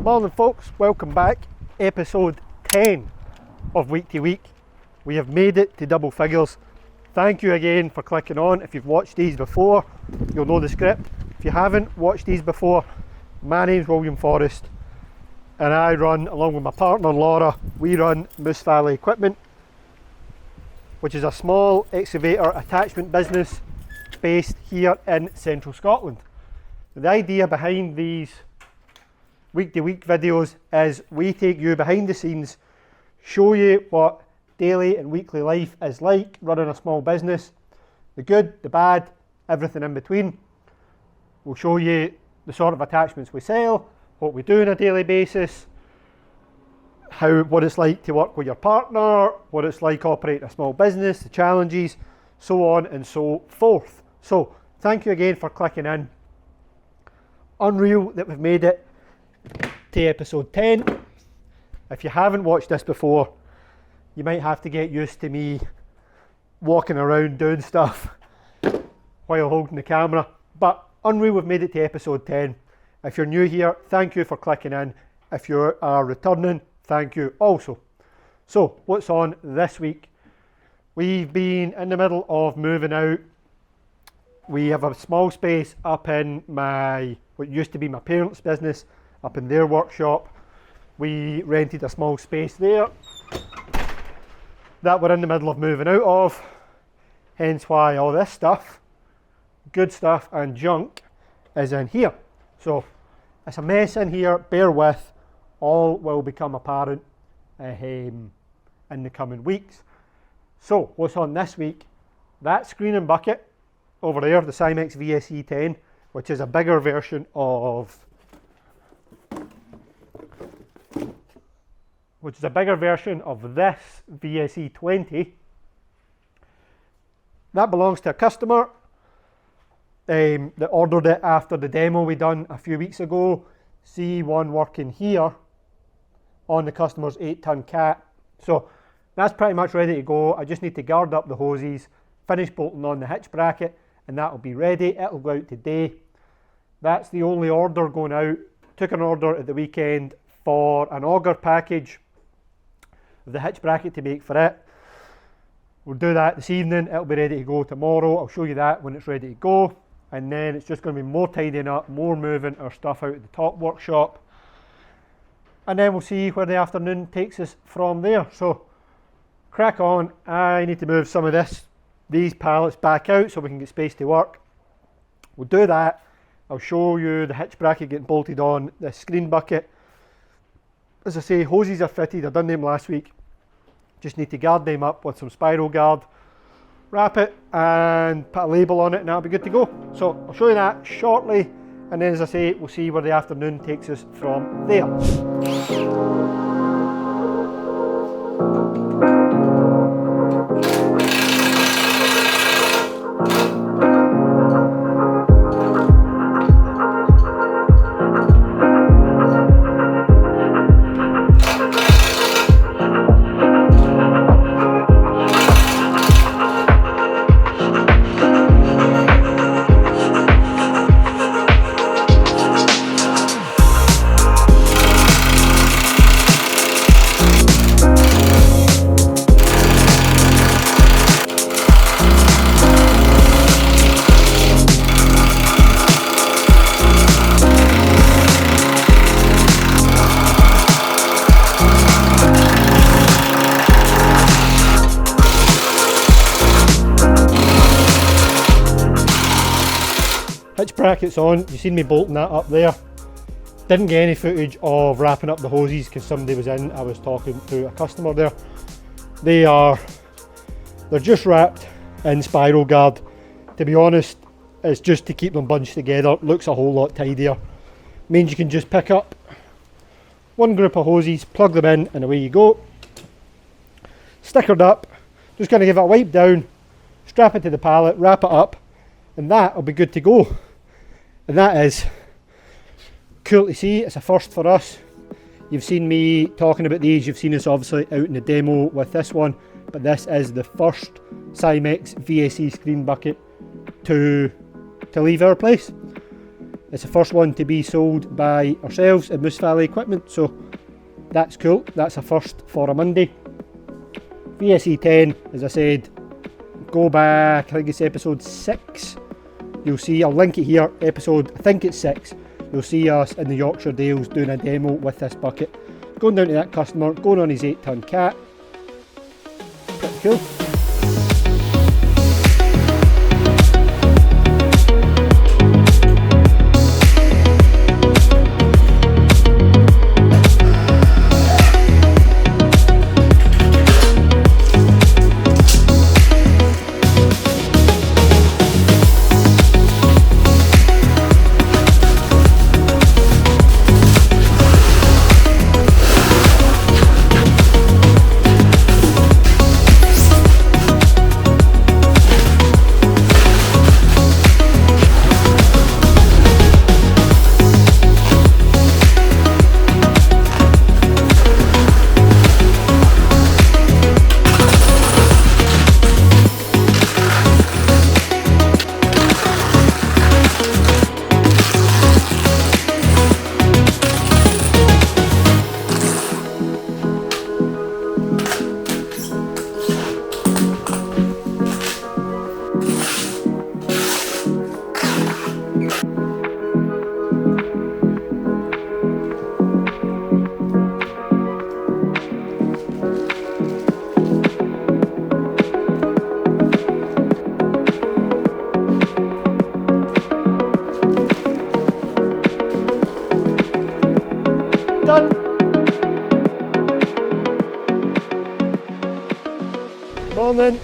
Morning folks, welcome back. Episode 10 of Week to Week. We have made it to double figures. Thank you again for clicking on. If you've watched these before, you'll know the script. If you haven't watched these before, my name's William Forrest and I run, along with my partner Laura, we run Moose Valley Equipment, which is a small excavator attachment business based here in central Scotland. The idea behind these week to week videos is we take you behind the scenes, show you what daily and weekly life is like running a small business, the good, the bad, everything in between. We'll show you the sort of attachments we sell, what we do on a daily basis, what it's like to work with your partner, what it's like operating a small business, the challenges, so on and so forth. So thank you again for clicking in. Unreal that we've made it to episode 10. If you haven't watched this before, you might have to get used to me walking around doing stuff while holding the camera, but unreal we've made it to episode 10. If you're new here, thank you for clicking in. If you are returning, thank you also. So what's on this week? We've been in the middle of moving out. We have a small space up in what used to be my parents' business, up in their workshop. We rented a small space there that we're in the middle of moving out of, hence why all this stuff, good stuff and junk, is in here. So it's a mess in here, bear with, all will become apparent in the coming weeks. So what's on this week? That screening bucket over there, the Simex VSE10, which is a bigger version of this VSE20. That belongs to a customer that ordered it after the demo we done a few weeks ago. See one working here on the customer's 8-ton cat. So that's pretty much ready to go. I just need to guard up the hoses, finish bolting on the hitch bracket, and that'll be ready. It'll go out today. That's the only order going out. Took an order at the weekend for an auger package of the hitch bracket to make for it. We'll do that this evening. It'll be ready to go tomorrow. I'll show you that when it's ready to go. And then it's just going to be more tidying up, more moving our stuff out of the top workshop. And then we'll see where the afternoon takes us from there. So crack on. I need to move some of these pallets back out so we can get space to work. We'll do that. I'll show you the hitch bracket getting bolted on the screen bucket. As I say, hoses are fitted. I done them last week. Just need to guard them up with some spiral guard, wrap it and put a label on it, and that'll be good to go. So I'll show you that shortly, and then as I say, we'll see where the afternoon takes us from there. Hitch bracket's on. You've seen me bolting that up there. Didn't get any footage of wrapping up the hoses because somebody was in. I was talking to a customer there. They're just wrapped in spiral guard. To be honest, it's just to keep them bunched together. Looks a whole lot tidier. Means you can just pick up one group of hoses, plug them in, and away you go. Stickered up. Just going to give it a wipe down, strap it to the pallet, wrap it up, and that'll be good to go. And that is cool to see. It's a first for us. You've seen me talking about these, you've seen us obviously out in the demo with this one, but this is the first Simex VSE screen bucket to leave our place. It's the first one to be sold by ourselves at Moose Valley Equipment, so that's cool. That's a first for a Monday. VSE10, as I said, go back, I think it's episode 6. You'll see, I'll link it here, episode, I think it's 6. You'll see us in the Yorkshire Dales doing a demo with this bucket. Going down to that customer, going on his 8-ton cat. Pretty cool. Done. Morning.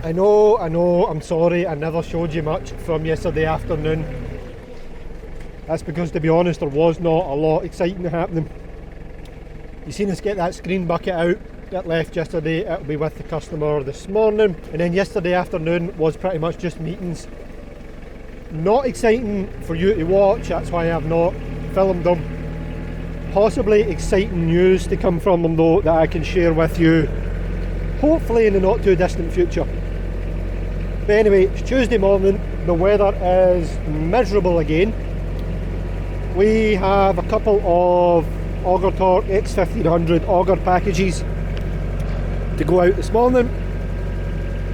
I know, I'm sorry I never showed you much from yesterday afternoon. That's because, to be honest, there was not a lot exciting happening. You seen us get that screen bucket out that left yesterday. It'll be with the customer this morning, and then yesterday afternoon was pretty much just meetings. Not exciting for you to watch, that's why I've not filmed them. Possibly exciting news to come from them though, that I can share with you, hopefully in the not too distant future. But anyway, it's Tuesday morning, the weather is miserable again. We have a couple of Auger Torque X1500 auger packages to go out this morning.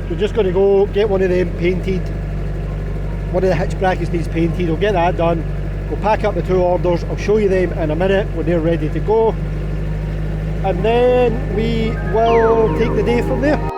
We're just going to go get one of them painted. One of the hitch brackets needs painted, we'll get that done. We'll pack up the 2 orders, I'll show you them in a minute when they're ready to go. And then we will take the day from there.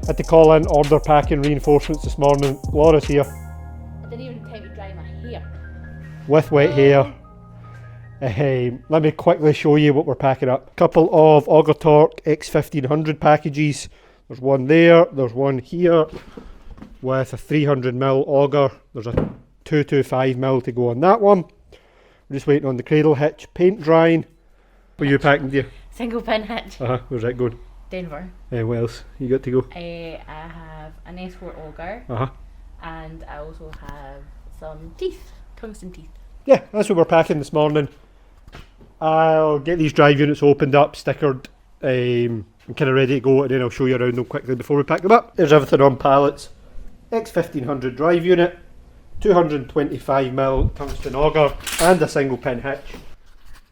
Had to call in order packing reinforcements this morning. Laura's here. I didn't even take me to dry my hair. With wet hair. Let me quickly show you what we're packing up. Couple of Auger Torque X1500 packages. There's one there, there's one here with a 300mm auger. There's a 225mm to go on that one. We're just waiting on the cradle hitch paint drying. What are you packing, dear? Single pin hitch. Where's that going? Denver. What else you got to go? I have an S4 auger. And I also have some teeth, tungsten teeth. Yeah, that's what we're packing this morning. I'll get these drive units opened up, stickered, and kind of ready to go, and then I'll show you around them quickly before we pack them up. There's everything on pallets. X1500 drive unit, 225mm tungsten auger and a single pin hitch.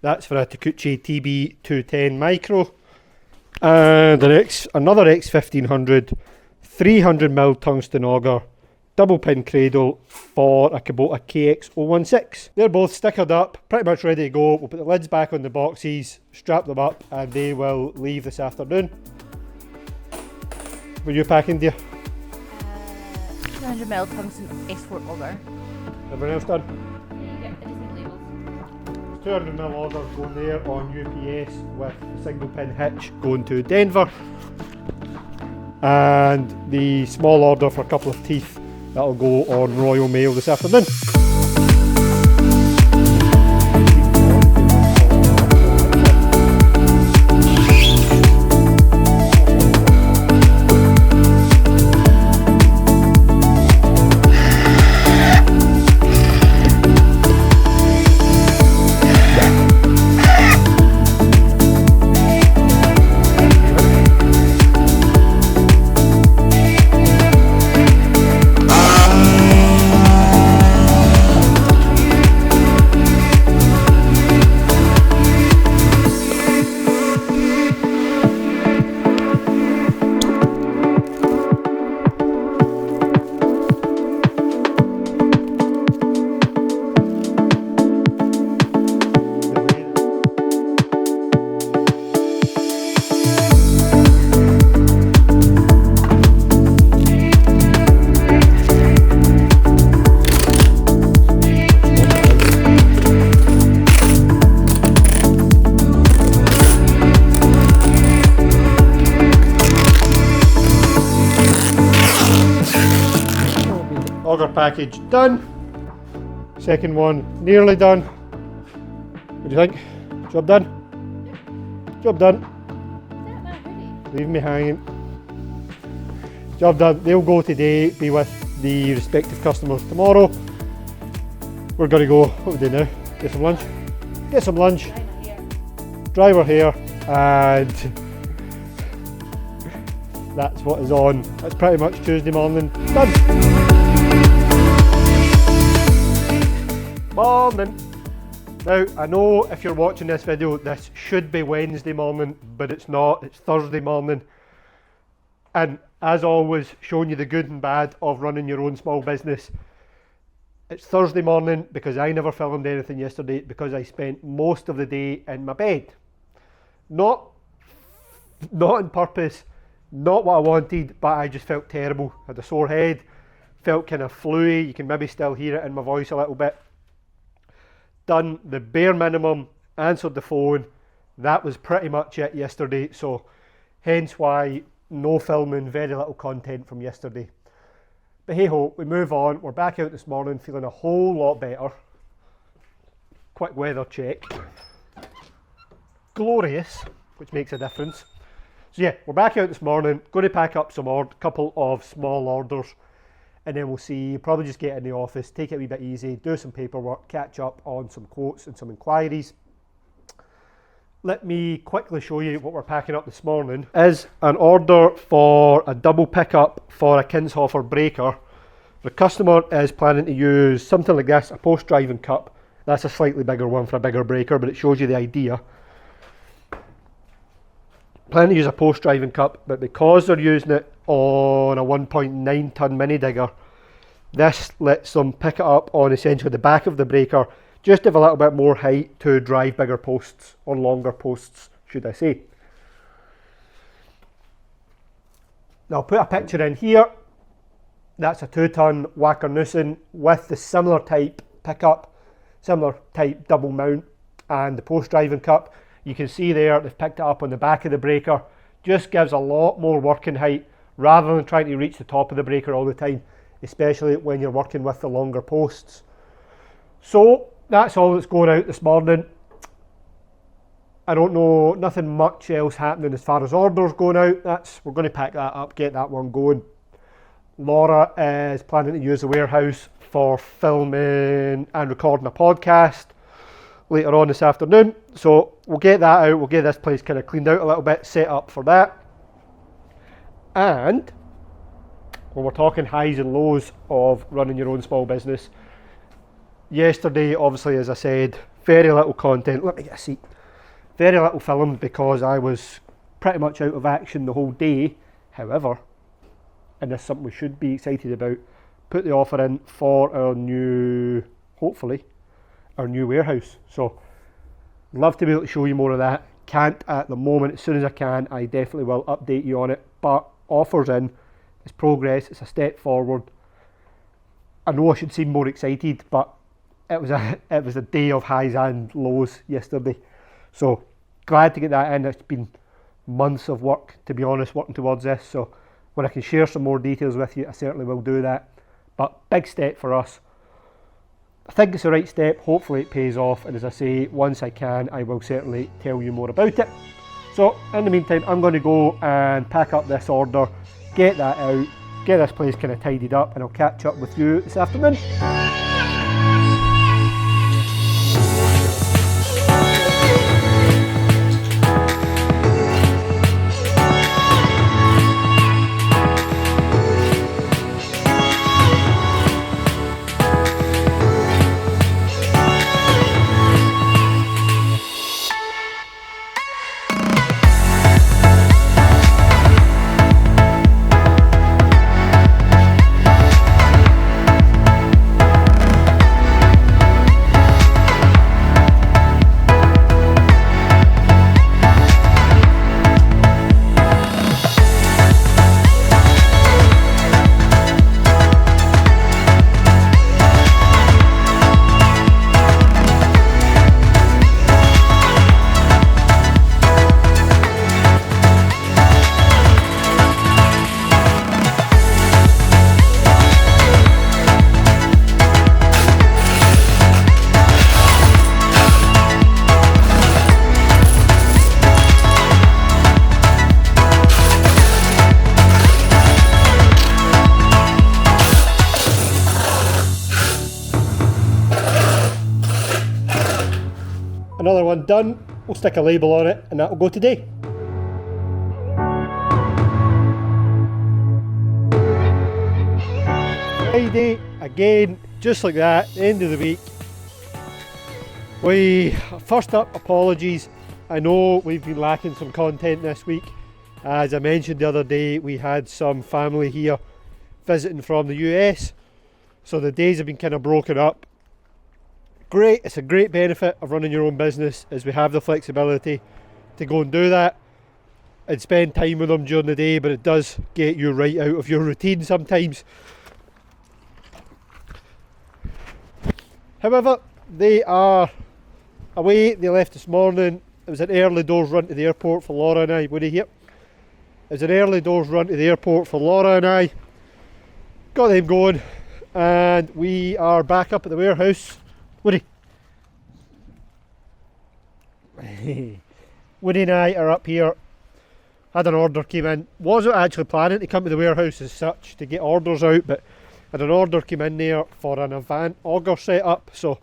That's for a Takeuchi TB210 micro. And another X1500 300mm tungsten auger, double pin cradle for a Kubota KX016. They're both stickered up, pretty much ready to go. We'll put the lids back on the boxes, strap them up, and they will leave this afternoon. Were you packing, dear? 200mm tungsten S4 auger. Everyone else done? Yeah, I just need labels. 200mm auger going there on UPS with a single pin hitch going to Denver. And the small order for a couple of teeth that'll go on Royal Mail this afternoon. Auger package done. Second one nearly done. What do you think? Job done? Job done. Leave me hanging. Job done. They'll go today, be with the respective customers tomorrow. We're going to go, what we do now? Get some lunch? Get some lunch. Driver here. And that's what is on. That's pretty much Tuesday morning. Done. Morning. Now, I know if you're watching this video, this should be Wednesday morning, but it's not, it's Thursday morning. And as always, showing you the good and bad of running your own small business. It's Thursday morning because I never filmed anything yesterday because I spent most of the day in my bed. Not on purpose, not what I wanted, but I just felt terrible. Had a sore head, felt kind of fluey. You can maybe still hear it in my voice a little bit. Done the bare minimum, answered the phone. That was pretty much it yesterday, so hence why no filming, very little content from yesterday. But hey ho, we move on. We're back out this morning feeling a whole lot better. Quick weather check. Glorious, which makes a difference. So yeah, we're back out this morning, going to pack up some couple of small orders, and then we'll see, probably just get in the office, take it a wee bit easy, do some paperwork, catch up on some quotes and some inquiries. Let me quickly show you what we're packing up this morning. Is an order for a double pickup for a Kinshofer breaker. The customer is planning to use something like this, a post driving cup. That's a slightly bigger one for a bigger breaker, but it shows you the idea. Planning to use a post driving cup, but because they're using it on a 1.9 ton mini digger, this lets them pick it up on essentially the back of the breaker, just to have a little bit more height to drive bigger posts, or longer posts, should I say. Now I'll put a picture in here. That's a 2-ton Wacker with the similar type pickup, similar type double mount, and the post driving cup. You can see there they've picked it up on the back of the breaker. Just gives a lot more working height rather than trying to reach the top of the breaker all the time, especially when you're working with the longer posts. So that's all that's going out this morning. I don't know, nothing much else happening as far as orders going out. We're going to pack that up, get that one going. Laura is planning to use the warehouse for filming and recording a podcast later on this afternoon, so we'll get that out. We'll get this place kind of cleaned out a little bit, set up for that. And When we're talking highs and lows of running your own small business. Yesterday, obviously, as I said, very little content. Let me get a seat. Very little filmed because I was pretty much out of action the whole day. However, and this is something we should be excited about, put the offer in for our new, hopefully, our new warehouse. So, love to be able to show you more of that. Can't at the moment. As soon as I can, I definitely will update you on it. But offer's in, it's progress, it's a step forward. I know I should seem more excited, but it was a day of highs and lows yesterday. So glad to get that in. It's been months of work, to be honest, working towards this. So when I can share some more details with you, I certainly will do that. But big step for us. I think it's the right step. Hopefully it pays off. And as I say, once I can, I will certainly tell you more about it. So in the meantime, I'm going to go and pack up this order, get that out, get this place kind of tidied up, and I'll catch up with you this afternoon. Another one done, we'll stick a label on it and that will go today. Friday, again, just like that, end of the week. First up, apologies. I know we've been lacking some content this week. As I mentioned the other day, we had some family here visiting from the US. So the days have been kind of broken up. Great, it's a great benefit of running your own business is we have the flexibility to go and do that and spend time with them during the day, but it does get you right out of your routine sometimes. However, they are away. They left this morning. It was an early doors run to the airport for Laura and I. Woody here. It was an early doors run to the airport for Laura and I. Got them going and we are back up at the warehouse. Woody. Woody and I are up here. Had an order came in. Wasn't actually planning to come to the warehouse as such to get orders out, but had an order came in there for an Avant auger setup, so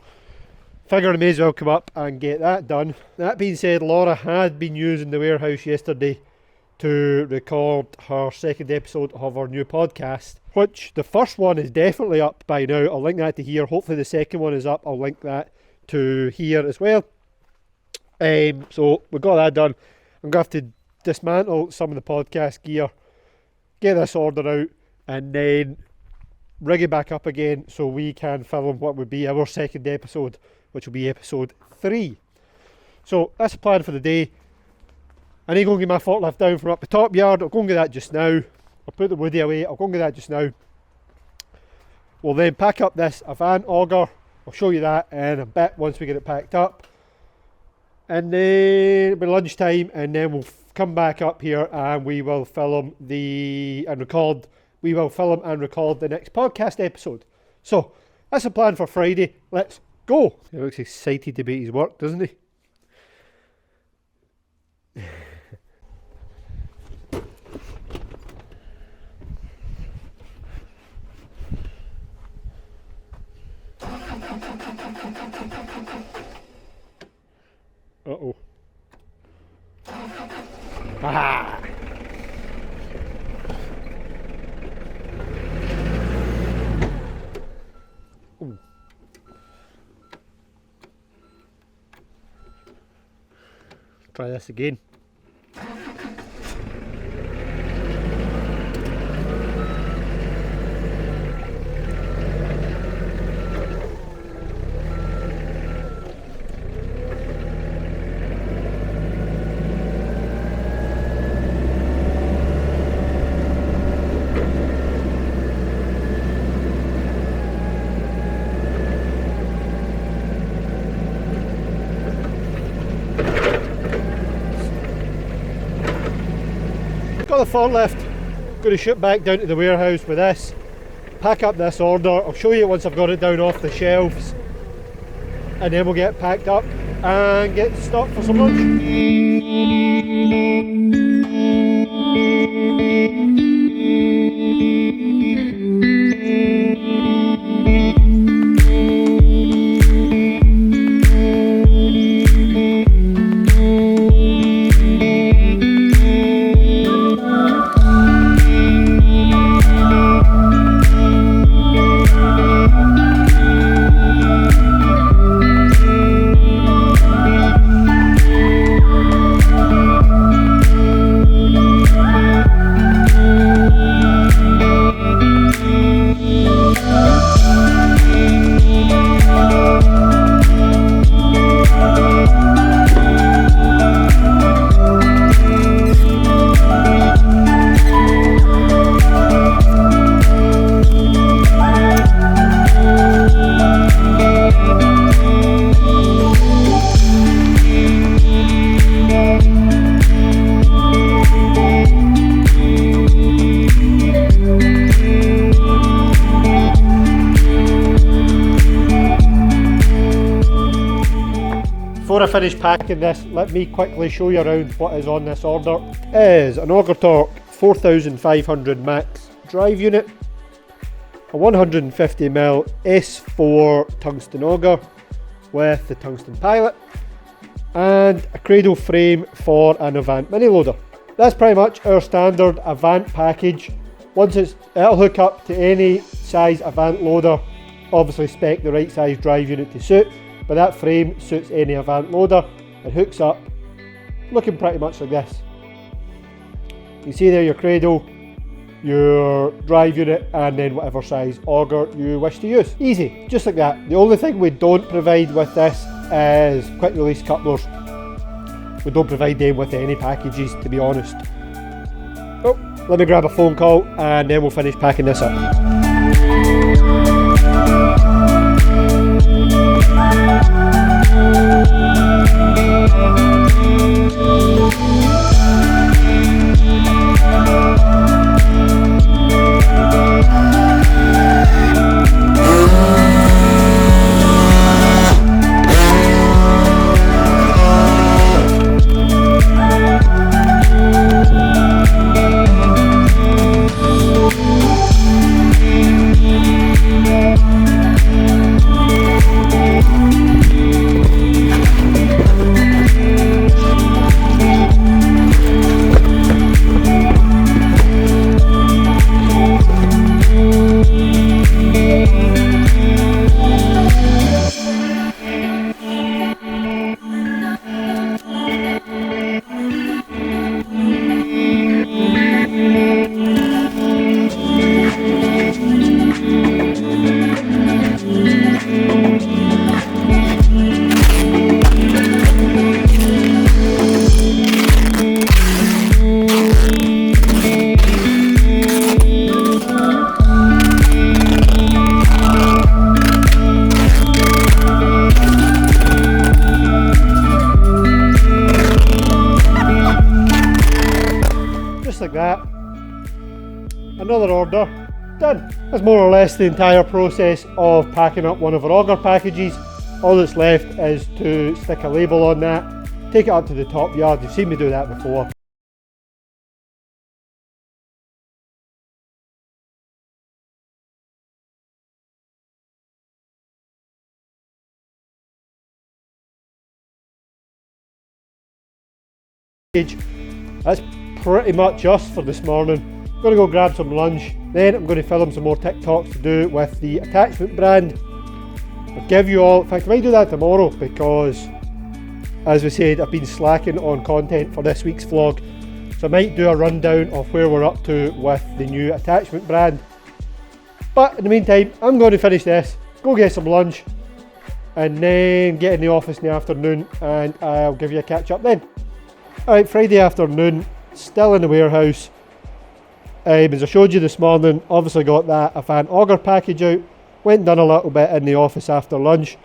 figured I may as well come up and get that done. That being said, Laura had been using the warehouse yesterday to record her second episode of our new podcast, which the first one is definitely up by now. I'll link that to here. Hopefully the second one is up. I'll link that to here as well. So we got that done. I'm going to have to dismantle some of the podcast gear, get this order out, and then rig it back up again so we can film what would be our second episode, which will be episode 3. So that's the plan for the day. I need to go and get my forklift down from up the top yard. I'll go and get that just now. I'll put the Woody away. I'll go and get that just now. We'll then pack up this Avant auger. I'll show you that in a bit once we get it packed up. And then it'll be lunchtime, and then we'll come back up here and we will film and record the next podcast episode. So that's the plan for Friday. Let's go. He looks excited to be at his work, doesn't he? Uh-oh. Aha! Try this again. Got the forklift, going to shoot back down to the warehouse with this, pack up this order. I'll show you once I've got it down off the shelves, and then we'll get packed up and get stocked for some lunch. Before I finish packing this, let me quickly show you around what is on this order. It is an Auger Torque 4500 max drive unit, a 150mm S4 tungsten auger with the tungsten pilot, and a cradle frame for an Avant mini loader. That's pretty much our standard Avant package. It'll hook up to any size Avant loader, obviously spec the right size drive unit to suit, but that frame suits any Avant loader. It hooks up looking pretty much like this. You see there your cradle, your drive unit, and then whatever size auger you wish to use. Easy, just like that. The only thing we don't provide with this is quick release couplers. We don't provide them with any packages, to be honest. Oh, let me grab a phone call and then we'll finish packing this up. Like that, another order done. That's more or less the entire process of packing up one of our auger packages. All that's left is to stick a label on that, take it up to the top yard. You've seen me do that before. That's pretty much us for this morning. I'm going to go grab some lunch, then I'm going to film some more TikToks to do with the attachment brand. I'll give you all, in fact I might do that tomorrow because as we said, I've been slacking on content for this week's vlog, so I might do a rundown of where we're up to with the new attachment brand. But in the meantime, I'm going to finish this, go get some lunch, and then get in the office in the afternoon, and I'll give you a catch up then. Alright, Friday afternoon, still in the warehouse. As I showed you this morning, obviously got that a fan auger package out, went and done a little bit in the office after lunch.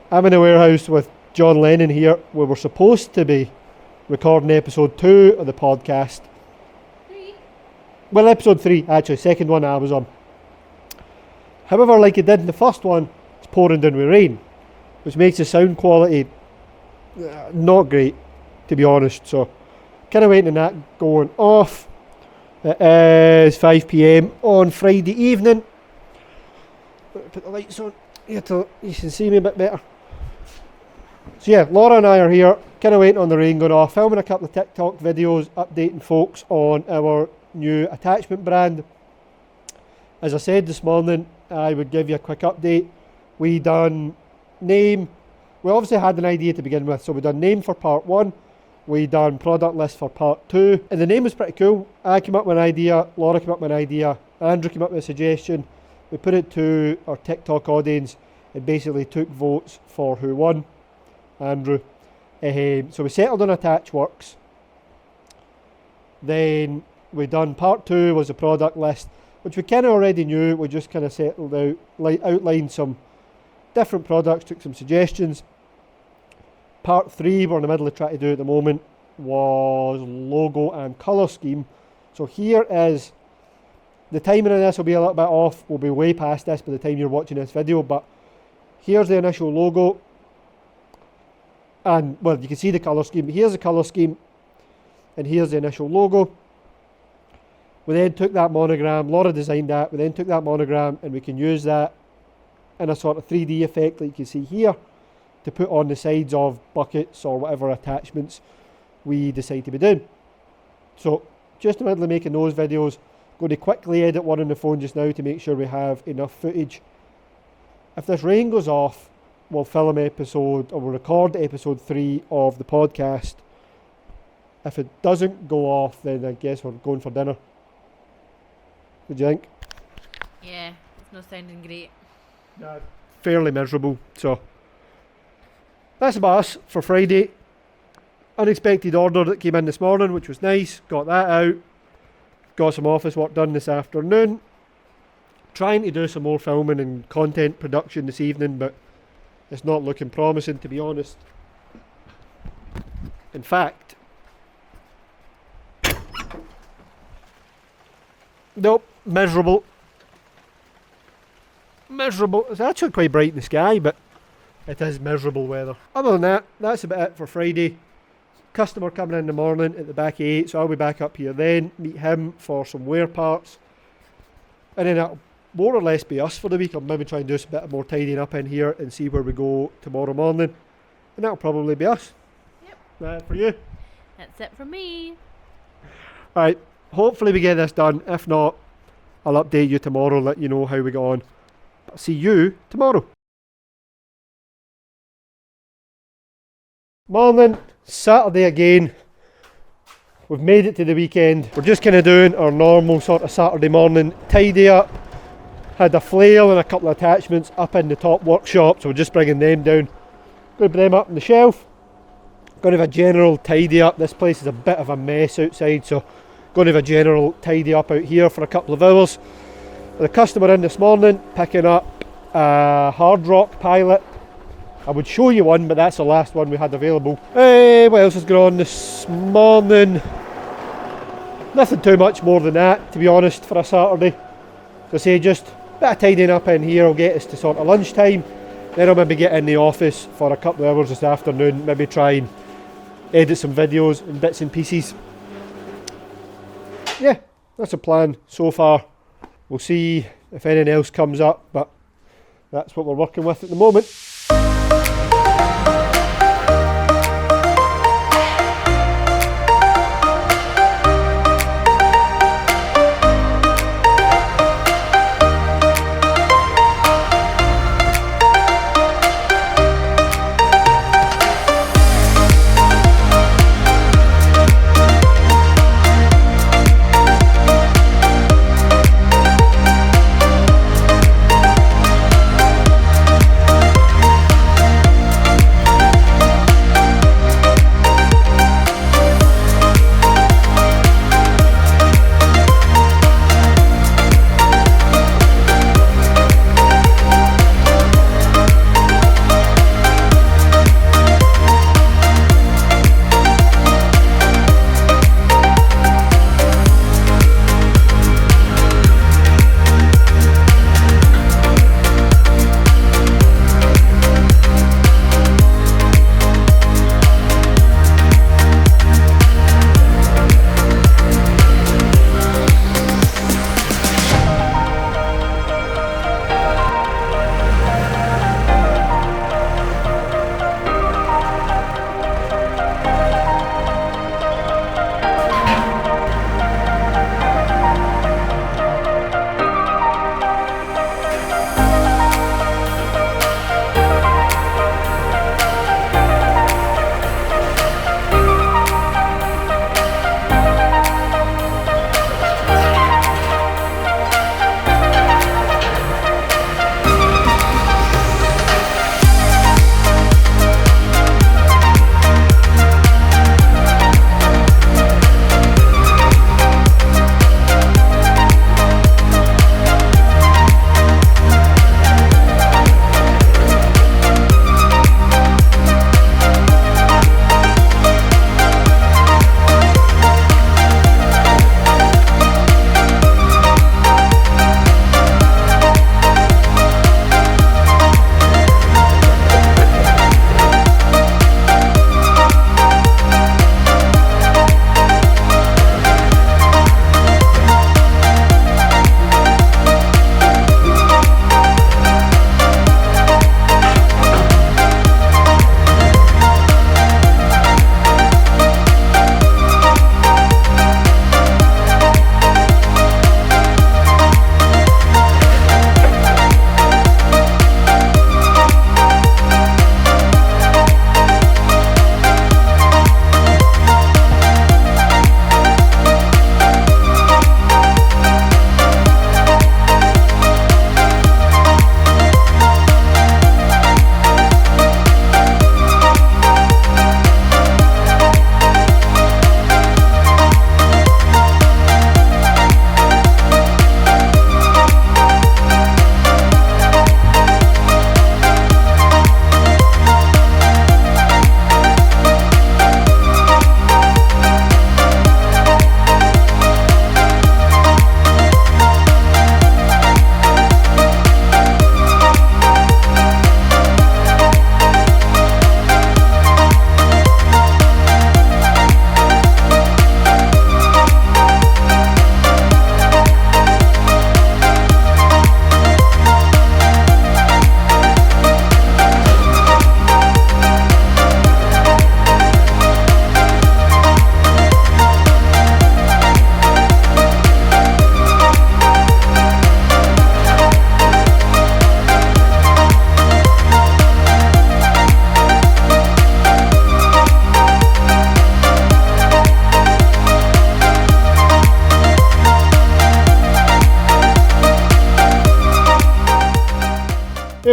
I'm in the warehouse with John Lennon here, where we're supposed to be recording episode 2 of the podcast. 3? Well, episode 3, actually, second one I was on. However, like it did in the first one, it's pouring down with rain, which makes the sound quality not great, to be honest. So, kind of waiting on that going off. It is 5 PM on Friday evening. Put the lights on here so you can see me a bit better. So yeah, Laura and I are here, kind of waiting on the rain going off, filming a couple of TikTok videos, updating folks on our new attachment brand. As I said this morning, I would give you a quick update. We done name. We obviously had an idea to begin with, so we done name for part 1. We done product list for part 2, and the name was pretty cool. I came up with an idea, Laura came up with an idea, Andrew came up with a suggestion. We put it to our TikTok audience and basically took votes for who won. Andrew. So we settled on Attach Works. Then we done part 2 was a product list, which we kind of already knew. We just kind of settled out, outlined some different products, took some suggestions. Part 3 we're in the middle of trying to do at the moment was logo and colour scheme. So here is, the timing of this will be a little bit off, we'll be way past this by the time you're watching this video, but here's the initial logo, and well, you can see the colour scheme. Here's the colour scheme, and here's the initial logo. We then took that monogram, Laura designed that, we then took that monogram and we can use that in a sort of 3D effect like you can see here, to put on the sides of buckets or whatever attachments we decide to be doing. So just in the middle of making those videos, going to quickly edit one on the phone just now to make sure we have enough footage. If this rain goes off, we'll film episode, or we'll record episode 3 of the podcast. If it doesn't go off, then I guess we're going for dinner. What do you think? Yeah, it's not sounding great. Yeah. Fairly miserable, so that's about us for Friday. Unexpected order that came in this morning, which was nice. Got that out. Got some office work done this afternoon. Trying to do some more filming and content production this evening, but it's not looking promising, to be honest. In fact, nope, miserable. Miserable. It's actually quite bright in the sky, but it is miserable weather. Other than that, that's about it for Friday. Customer coming in the morning at the back of 8, so I'll be back up here then, meet him for some wear parts. And then it'll more or less be us for the week. I'll maybe try and do a bit more tidying up in here and see where we go tomorrow morning. And that'll probably be us. Yep. That for you? That's it from me. Alright, hopefully we get this done. If not, I'll update you tomorrow, let you know how we go on. But see you tomorrow. Morning, Saturday again. We've made it to the weekend. We're just kind of doing our normal sort of Saturday morning tidy up. Had a flail and a couple of attachments up in the top workshop, so we're just bringing them down. Going to put them up on the shelf. Going to have a general tidy up. This place is a bit of a mess outside, so going to have a general tidy up out here for a couple of hours. The customer in this morning picking up a hard rock pilot. I would show you one, but that's the last one we had available. What else has gone on this morning? Nothing too much more than that, to be honest, for a Saturday. So I say just a bit of tidying up in here will get us to sort of lunchtime. Then I'll maybe get in the office for a couple of hours this afternoon, maybe try and edit some videos and bits and pieces. Yeah, that's a plan so far. We'll see if anything else comes up, but that's what we're working with at the moment.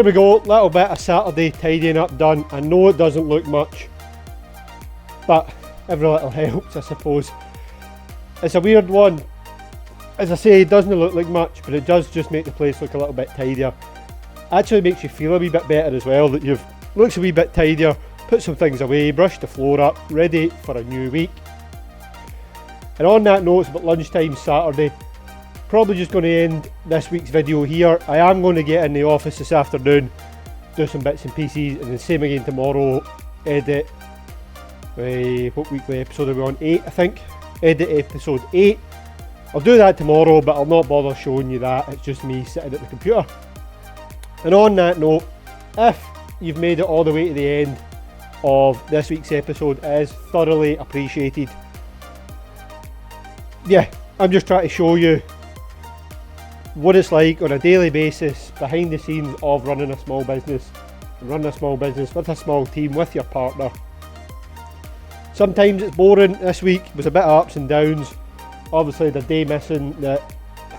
there we go, little bit of Saturday tidying up done. I know it doesn't look much, but every little helps, I suppose. It's a weird one. As I say, it doesn't look like much, but it does just make the place look a little bit tidier. Actually makes you feel a wee bit better as well, that you've looks a wee bit tidier, put some things away, brushed the floor up, ready for a new week. And on that note, it's about lunchtime Saturday. Probably just going to end this week's video here. I am going to get in the office this afternoon, do some bits and pieces, and then same again tomorrow, edit, what weekly episode are we on? 8 I think, edit episode 8. I'll do that tomorrow, but I'll not bother showing you that, it's just me sitting at the computer. And on that note, if you've made it all the way to the end of this week's episode, it is thoroughly appreciated. Yeah, I'm just trying to show you what it's like on a daily basis behind the scenes of running a small business, and running a small business with a small team, with your partner. Sometimes it's boring. This week was a bit of ups and downs. Obviously the day missing that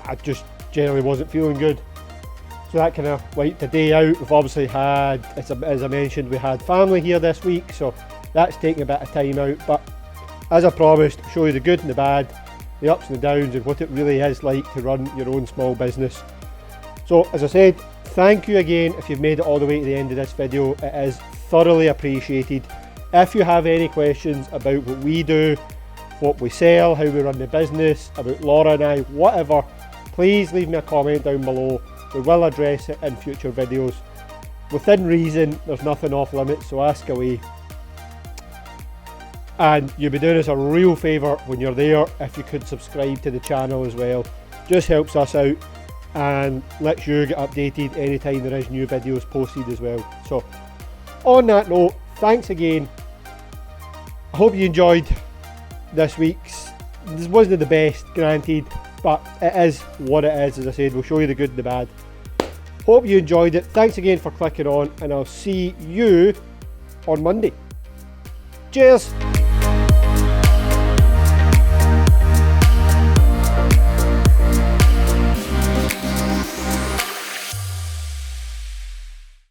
I just generally wasn't feeling good, so that kind of wiped the day out. We've obviously had, as I mentioned, we had family here this week, so that's taking a bit of time out. But as I promised, I'll show you the good and the bad, the ups and the downs, and what it really is like to run your own small business. So as I said, thank you again if you've made it all the way to the end of this video. It is thoroughly appreciated. If you have any questions about what we do, what we sell, how we run the business, about Laura and I, whatever, please leave me a comment down below. We will address it in future videos. Within reason, there's nothing off limits, so ask away. And you'll be doing us a real favour when you're there if you could subscribe to the channel as well. Just helps us out and lets you get updated anytime there is new videos posted as well. So on that note, thanks again. I hope you enjoyed this week's. This wasn't the best, granted, but it is what it is. As I said, we'll show you the good and the bad. Hope you enjoyed it. Thanks again for clicking on, and I'll see you on Monday. Cheers.